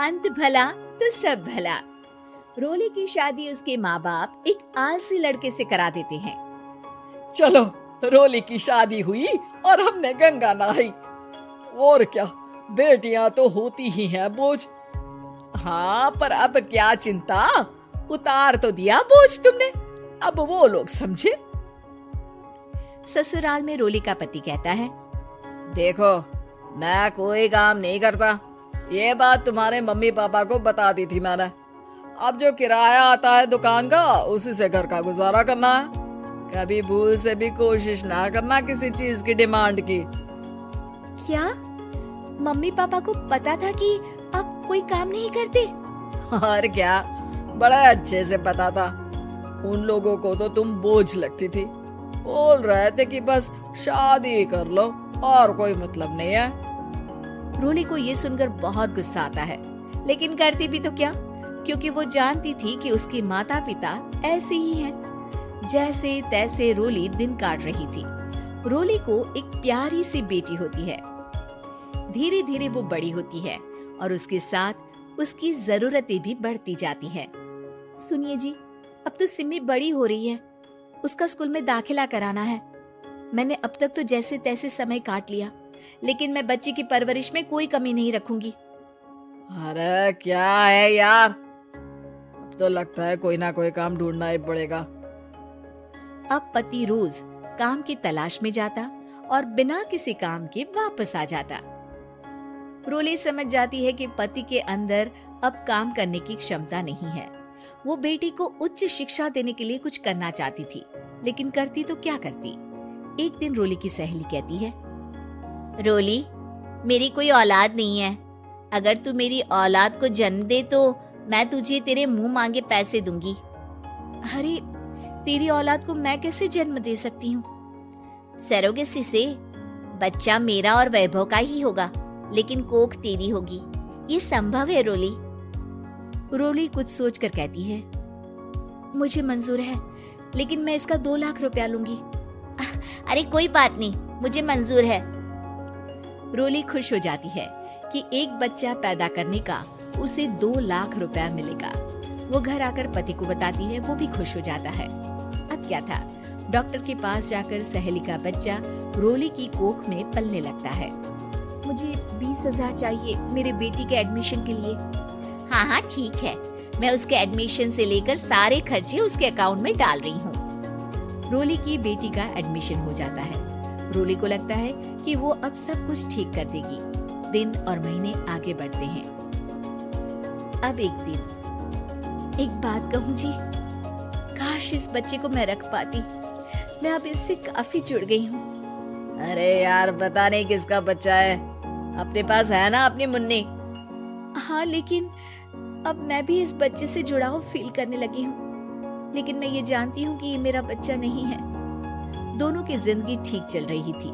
अंत भला तो सब भला। रोली की शादी उसके माँ बाप एक आलसी लड़के से करा देते हैं। चलो, रोली की शादी हुई और हमने गंगा नहाई। और क्या, बेटियां तो होती ही हैं बोझ। हाँ, पर अब क्या चिंता, उतार तो दिया बोझ तुमने, अब वो लोग समझे। ससुराल में रोली का पति कहता है, देखो, मैं कोई काम नहीं करता, ये बात तुम्हारे मम्मी पापा को बता दी थी मैंने। अब जो किराया आता है दुकान का, उसी से घर का गुजारा करना है। कभी भूल से भी कोशिश ना करना किसी चीज की डिमांड की। क्या मम्मी पापा को पता था कि आप कोई काम नहीं करते? और क्या, बड़ा अच्छे से पता था। उन लोगों को तो तुम बोझ लगती थी, बोल रहे थे कि बस शादी कर लो और कोई मतलब नहीं है। रोली को ये सुनकर बहुत गुस्सा आता है, लेकिन करती भी तो क्या, क्योंकि वो जानती थी कि उसके माता पिता ऐसे ही हैं। जैसे तैसे रोली दिन काट रही थी। रोली को एक प्यारी सी बेटी होती है। धीरे धीरे वो बड़ी होती है और उसके साथ उसकी जरूरतें भी बढ़ती जाती हैं। सुनिए जी, अब तो सिमी बड़ी हो रही है, उसका स्कूल में दाखिला कराना है। मैंने अब तक तो जैसे तैसे समय काट लिया, लेकिन मैं बच्ची की परवरिश में कोई कमी नहीं रखूंगी। अरे क्या है यार, अब तो लगता है कोई ना कोई काम ढूंढना ही पड़ेगा। अब पति रोज काम की तलाश में जाता और बिना किसी काम के वापस आ जाता। रोली समझ जाती है कि पति के अंदर अब काम करने की क्षमता नहीं है। वो बेटी को उच्च शिक्षा देने के लिए कुछ करना चाहती थी, लेकिन करती तो क्या करती। एक दिन रोली की सहेली कहती है, रोली, मेरी कोई औलाद नहीं है। अगर तू मेरी औलाद को जन्म दे तो मैं तुझे तेरे मुंह मांगे पैसे दूंगी। अरे, तेरी औलाद को मैं कैसे जन्म दे सकती हूँ? सरोगेसी से बच्चा मेरा और वैभव का ही होगा, लेकिन कोख तेरी होगी। ये संभव है रोली। रोली कुछ सोचकर कहती है, मुझे मंजूर है, लेकिन मैं इसका 2 लाख रुपया लूंगी। अरे कोई बात नहीं, मुझे मंजूर है। रोली खुश हो जाती है कि एक बच्चा पैदा करने का उसे 2 लाख रुपया मिलेगा। वो घर आकर पति को बताती है, वो भी खुश हो जाता है। अब क्या था, डॉक्टर के पास जाकर सहेली का बच्चा रोली की कोख में पलने लगता है। मुझे 20,000 चाहिए मेरे बेटी के एडमिशन के लिए। हाँ हाँ ठीक है, मैं उसके एडमिशन से लेकर सारे खर्चे उसके अकाउंट में डाल रही हूँ। रोली की बेटी का एडमिशन हो जाता है। रोली को लगता है कि वो अब सब कुछ ठीक कर देगी। दिन और महीने आगे बढ़ते हैं। अब एक दिन, एक बात कहूँ जी, काश इस बच्चे को मैं रख पाती। मैं अब इससे काफी जुड़ गई हूँ। अरे यार, पता नहीं किसका बच्चा है, अपने पास है ना अपनी मुन्नी। हाँ, लेकिन अब मैं भी इस बच्चे से जुड़ाव फील करने लगी हूँ, लेकिन मैं ये जानती हूँ कि ये मेरा बच्चा नहीं है। दोनों की जिंदगी ठीक चल रही थी,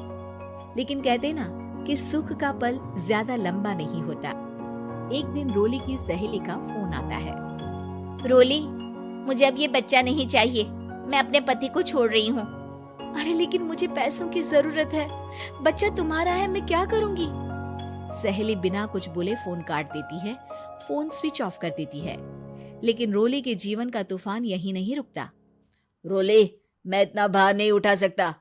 लेकिन कहते ना कि सुख का पल ज्यादा लंबा नहीं होता। एक दिन रोली की सहेली का फोन आता है। रोली, मुझे अब ये बच्चा नहीं चाहिए, मैं अपने पति को छोड़ रही हूँ। अरे लेकिन मुझे पैसों की जरूरत है, बच्चा तुम्हारा है, मैं क्या करूँगी? सहेली बिना कुछ बोले फोन काट देती है, फोन स्विच ऑफ कर देती है। लेकिन रोली के जीवन का तूफान यही नहीं रुकता। रोली, मैं इतना भार नहीं उठा सकता।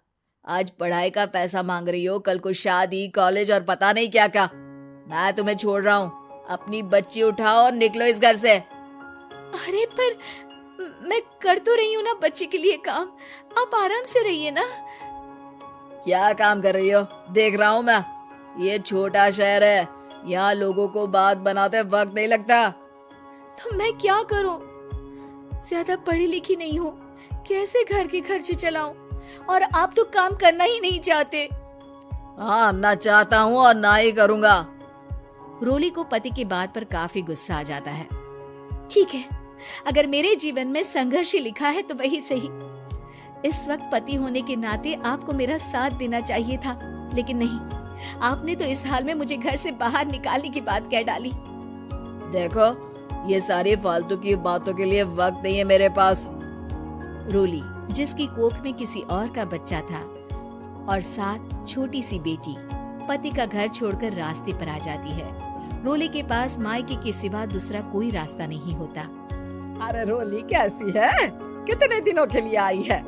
आज पढ़ाई का पैसा मांग रही हो, कल को शादी, कॉलेज और पता नहीं क्या क्या। मैं तुम्हें छोड़ रहा हूँ, अपनी बच्ची उठाओ और निकलो इस घर से। अरे पर मैं कर तो रही हूँ ना बच्चे के लिए काम, आप आराम से रहिए ना। क्या काम कर रही हो, देख रहा हूँ मैं। ये छोटा शहर है, यहाँ लोगों को बात बनाते वक्त नहीं लगता। तो मैं क्या करूँ? ज्यादा पढ़ी लिखी नहीं हूँ, कैसे घर के खर्चे चलाऊं? और आप तो काम करना ही नहीं चाहते। हाँ, ना चाहता हूँ और ना ही करूँगा। रोली को पति की बात पर काफी गुस्सा आ जाता है। ठीक है, अगर मेरे जीवन में संघर्ष ही लिखा है तो वही सही। इस वक्त पति होने के नाते आपको मेरा साथ देना चाहिए था, लेकिन नहीं, आपने तो इस हाल में मुझे घर से बाहर निकालने की बात कह डाली। देखो, ये सारी फालतू की बातों के लिए वक्त नहीं है मेरे पास। रोली, जिसकी कोख में किसी और का बच्चा था और साथ छोटी सी बेटी, पति का घर छोड़कर रास्ते पर आ जाती है। रोली के पास मायके के सिवा दूसरा कोई रास्ता नहीं होता। अरे रोली कैसी है? कितने दिनों के लिए आई है?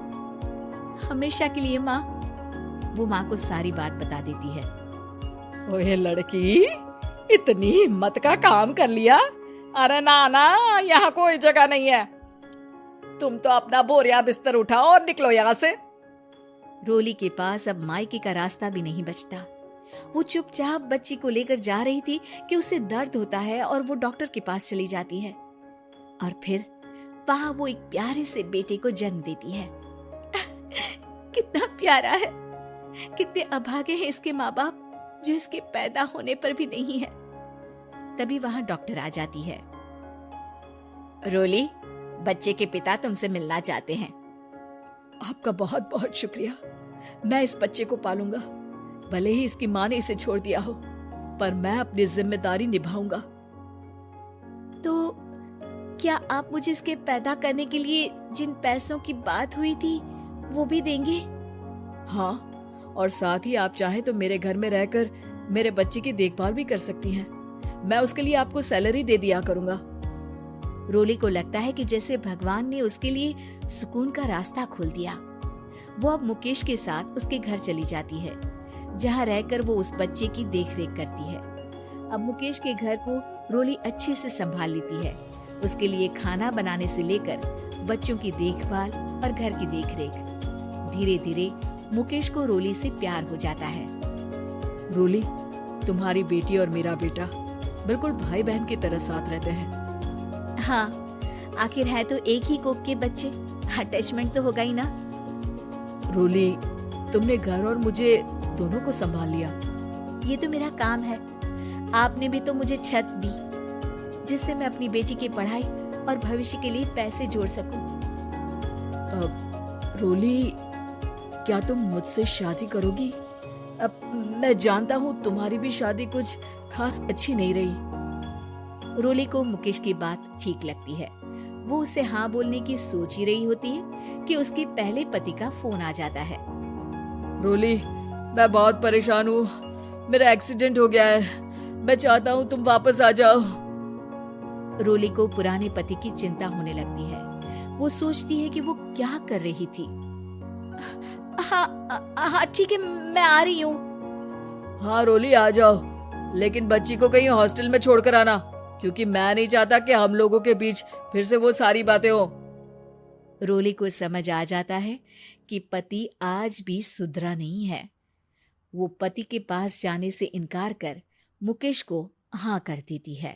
हमेशा के लिए माँ। वो माँ को सारी बात बता देती है। ओए लड़की, इतनी हिम्मत का काम कर लिया। अरे ना ना, यहाँ कोई जगह नहीं है। तुम तो अपना बोरिया बिस्तर उठाओ और निकलो यहाँ से। रोली के पास अब मायके का रास्ता भी नहीं बचता। वो चुपचाप बच्ची को लेकर जा रही थी कि उसे दर्द होता है और वो डॉक्टर के पास चली जाती है और फिर वहां वो एक प्यारे से बेटे को जन्म देती है। कितना प्यारा है, कितने अभागे हैं इसके माँ बाप जो इसके पैदा होने पर भी नहीं है। तभी वहां डॉक्टर आ जाती है। रोली, बच्चे के पिता तुमसे मिलना चाहते हैं। आपका बहुत बहुत शुक्रिया। मैं इस बच्चे को पालूंगा, भले ही इसकी माँ ने इसे छोड़ दिया हो, पर मैं अपनी जिम्मेदारी निभाऊंगा। तो क्या आप मुझे इसके पैदा करने के लिए जिन पैसों की बात हुई थी वो भी देंगे? हाँ, और साथ ही आप चाहें तो मेरे घर में रहकर मेरे बच्चे की देखभाल भी कर सकती हैं। मैं उसके लिए आपको सैलरी दे दिया करूंगा। रोली को लगता है कि जैसे भगवान ने उसके लिए सुकून का रास्ता खोल दिया। वो अब मुकेश के साथ उसके घर चली जाती है, जहाँ रहकर वो उस बच्चे की देखरेख करती है। अब मुकेश के घर को रोली अच्छे से संभाल लेती है। उसके लिए खाना बनाने से लेकर बच्चों की देखभाल और घर की देखरेख। धीरे धीरे मुकेश को रोली से प्यार हो जाता है। रोली, तुम्हारी बेटी और मेरा बेटा बिल्कुल भाई बहन की तरह साथ रहते हैं। हाँ, आखिर है तो एक ही कोख के बच्चे, अटैचमेंट तो होगा ही ना। रोली, तुमने घर और मुझे दोनों को संभाल लिया। ये तो मेरा काम है। आपने भी तो मुझे छत दी जिससे मैं अपनी बेटी की पढ़ाई और भविष्य के लिए पैसे जोड़ सकूं। रोली, क्या तुम मुझसे शादी करोगी? अब मैं जानता हूँ तुम्हारी भी शादी कुछ खास अच्छी नहीं रही। रोली को मुकेश की बात ठीक लगती है। वो उसे हाँ बोलने की सोच ही रही होती है कि उसके पहले पति का फोन आ जाता है। रोली, मैं बहुत परेशान हूँ। मेरा एक्सीडेंट हो गया है। मैं चाहता हूँ तुम वापस आ जाओ। रोली को पुराने पति की चिंता होने लगती है। वो सोचती है कि वो क्या कर रही थी। हाँ ठीक है, मैं आ रही हूँ। हाँ रोली, आ जाओ, लेकिन बच्ची को कहीं हॉस्टल में छोड़कर आना, क्योंकि मैं नहीं चाहता कि हम लोगों के बीच फिर से वो सारी बातें हो। रोली को समझ आ जाता है कि पति आज भी सुधरा नहीं है। वो पति के पास जाने से इनकार कर मुकेश को हाँ कर देती है।